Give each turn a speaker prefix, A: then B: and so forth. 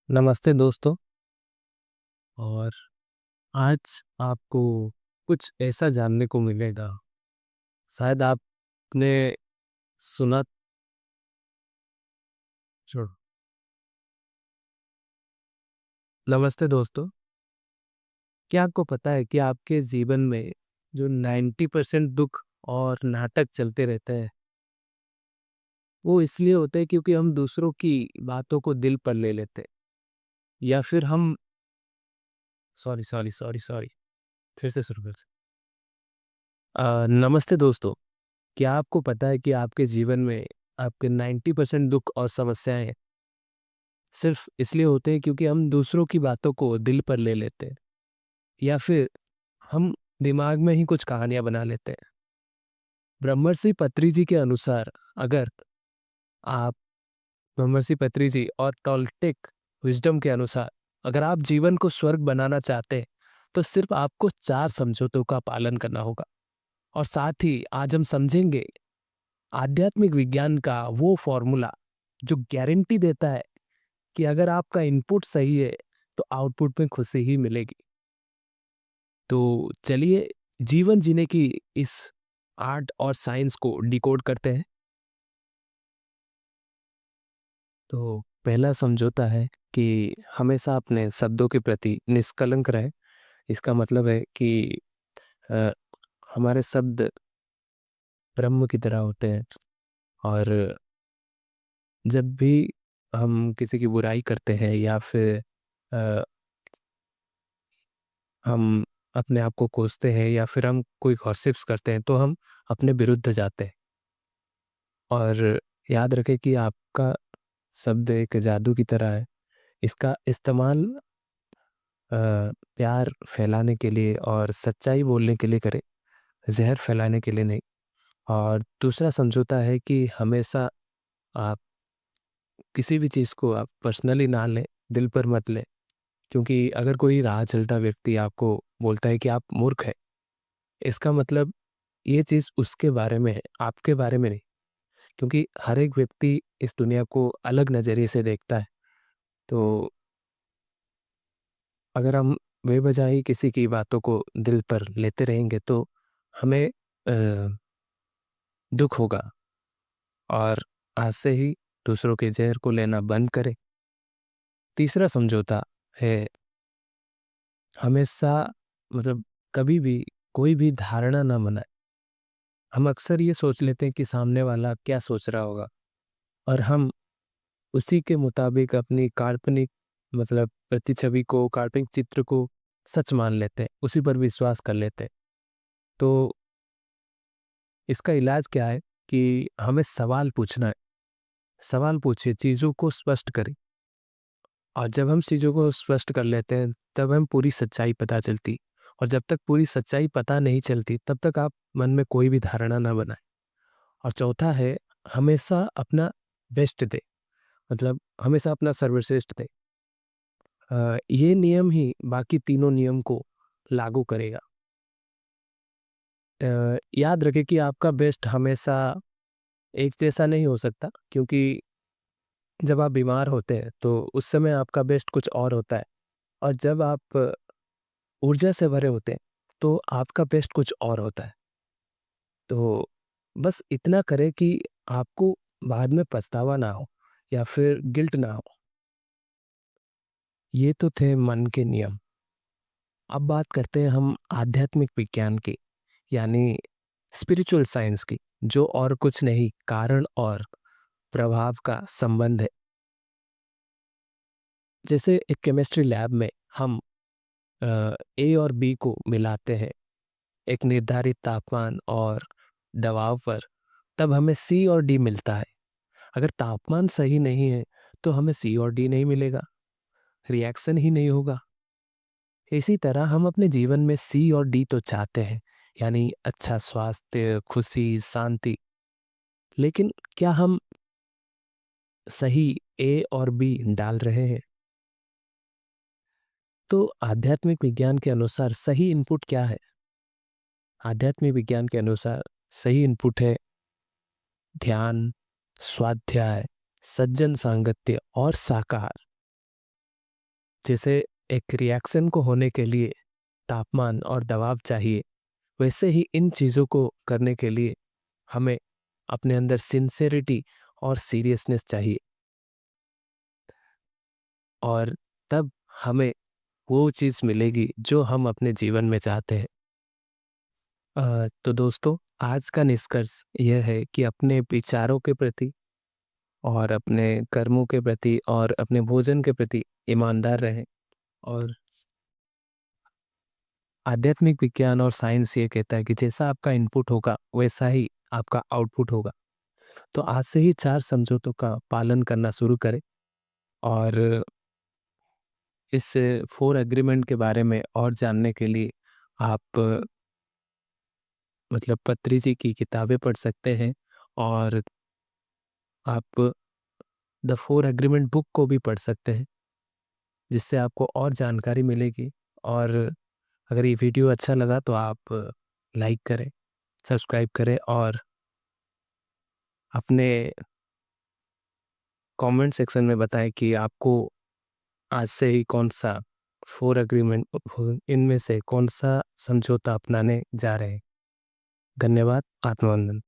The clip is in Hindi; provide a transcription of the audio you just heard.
A: नमस्ते दोस्तों। और आज आपको कुछ ऐसा जानने को मिलेगा, शायद आपने सुना। छोड़ो। नमस्ते दोस्तों, क्या आपको पता है कि आपके जीवन में जो 90% दुख और नाटक चलते रहते हैं, वो इसलिए होते हैं क्योंकि हम दूसरों की बातों को दिल पर ले लेते हैं, या फिर हम सॉरी सॉरी सॉरी सॉरी फिर से शुरू करते नमस्ते दोस्तों, क्या आपको पता है कि आपके जीवन में आपके 90% दुख और समस्याएं सिर्फ इसलिए होते हैं क्योंकि हम दूसरों की बातों को दिल पर ले लेते हैं, या फिर हम दिमाग में ही कुछ कहानियां बना लेते हैं। ब्रह्मर्षि पत्री जी के अनुसार, अगर आप ब्रह्मर्षि पत्री जी और टॉल्टेक विजडम के अनुसार, अगर आप जीवन को स्वर्ग बनाना चाहते हैं तो सिर्फ आपको 4 समझौतों का पालन करना होगा। और साथ ही आज हम समझेंगे आध्यात्मिक विज्ञान का वो फॉर्मूला जो गारंटी देता है कि अगर आपका इनपुट सही है तो आउटपुट में खुशी ही मिलेगी। तो चलिए जीवन जीने की इस आर्ट और साइंस को डिकोड करते हैं। तो पहला समझौता है कि हमेशा अपने शब्दों के प्रति निष्कलंक रहे। इसका मतलब है कि अ, हमारे शब्द ब्रह्म की तरह होते हैं, और जब भी हम किसी की बुराई करते हैं या फिर अ, हम अपने आप को कोसते हैं या फिर हम कोई गॉसिप्स करते हैं तो हम अपने विरुद्ध जाते हैं। और याद रखें कि आपका शब्द एक जादू की तरह है। इसका इस्तेमाल प्यार फैलाने के लिए और सच्चाई बोलने के लिए करें, जहर फैलाने के लिए नहीं। और दूसरा समझौता है कि हमेशा आप किसी भी चीज़ को आप पर्सनली ना लें, दिल पर मत लें। क्योंकि अगर कोई राह चलता व्यक्ति आपको बोलता है कि आप मूर्ख हैं, इसका मतलब ये चीज़ उसके बारे में है, आपके बारे में नहीं। क्योंकि हर एक व्यक्ति इस दुनिया को अलग नज़रिए से देखता है। तो अगर हम बेवजह ही किसी की बातों को दिल पर लेते रहेंगे तो हमें दुख होगा। और आज से ही दूसरों के ज़हर को लेना बंद करें। तीसरा समझौता है, हमेशा मतलब कभी भी कोई भी धारणा ना बनाएं। हम अक्सर ये सोच लेते हैं कि सामने वाला क्या सोच रहा होगा, और हम उसी के मुताबिक अपनी काल्पनिक प्रतिछवि को, काल्पनिक चित्र को सच मान लेते हैं, उसी पर विश्वास कर लेते हैं। तो इसका इलाज क्या है कि हमें सवाल पूछना है। सवाल पूछिए, चीज़ों को स्पष्ट करें। और जब हम चीज़ों को स्पष्ट कर लेते हैं तब हम पूरी सच्चाई पता चलती। और जब तक पूरी सच्चाई पता नहीं चलती तब तक आप मन में कोई भी धारणा ना बनाएं। और चौथा है, हमेशा अपना बेस्ट दें, हमेशा अपना सर्वश्रेष्ठ दें। ये नियम ही बाकी तीनों नियम को लागू करेगा। याद रखें कि आपका बेस्ट हमेशा एक जैसा नहीं हो सकता, क्योंकि जब आप बीमार होते हैं तो उस समय आपका बेस्ट कुछ और होता है, और जब आप ऊर्जा से भरे होते हैं तो आपका बेस्ट कुछ और होता है। तो बस इतना करें कि आपको बाद में पछतावा ना हो या फिर गिल्ट ना हो। ये तो थे मन के नियम। अब बात करते हैं हम आध्यात्मिक विज्ञान की, यानी स्पिरिचुअल साइंस की, जो और कुछ नहीं कारण और प्रभाव का संबंध है। जैसे एक केमिस्ट्री लैब में हम ए और बी को मिलाते हैं एक निर्धारित तापमान और दबाव पर, तब हमें सी और डी मिलता है। अगर तापमान सही नहीं है तो हमें सी और डी नहीं मिलेगा, रिएक्शन ही नहीं होगा। इसी तरह हम अपने जीवन में सी और डी तो चाहते हैं, यानी अच्छा स्वास्थ्य, खुशी, शांति। लेकिन क्या हम सही ए और बी डाल रहे हैं? तो आध्यात्मिक विज्ञान के अनुसार सही इनपुट क्या है? आध्यात्मिक विज्ञान के अनुसार सही इनपुट है ध्यान, स्वाध्याय, सज्जन सांगत्य और साकार। जैसे एक रिएक्शन को होने के लिए तापमान और दबाव चाहिए, वैसे ही इन चीज़ों को करने के लिए हमें अपने अंदर सिंसेरिटी और सीरियसनेस चाहिए, और तब हमें वो चीज़ मिलेगी जो हम अपने जीवन में चाहते हैं। तो दोस्तों, आज का निष्कर्ष यह है कि अपने विचारों के प्रति और अपने कर्मों के प्रति और अपने भोजन के प्रति ईमानदार रहें। और आध्यात्मिक विज्ञान और साइंस ये कहता है कि जैसा आपका इनपुट होगा वैसा ही आपका आउटपुट होगा। तो आज से ही 4 समझौतों का पालन करना शुरू करें, और इस 4 एग्रीमेंट के बारे में और जानने के लिए आप मतलब पत्री जी की किताबें पढ़ सकते हैं, और आप द 4 एग्रीमेंट बुक को भी पढ़ सकते हैं, जिससे आपको और जानकारी मिलेगी। और अगर ये वीडियो अच्छा लगा तो आप लाइक करें, सब्सक्राइब करें, और अपने कमेंट सेक्शन में बताएं कि आपको आज से ही कौन-सा 4 एग्रीमेंट इनमें से कौन-सा समझौता अपनाने जा रहे हैं। धन्यवाद। आत्मवंदन।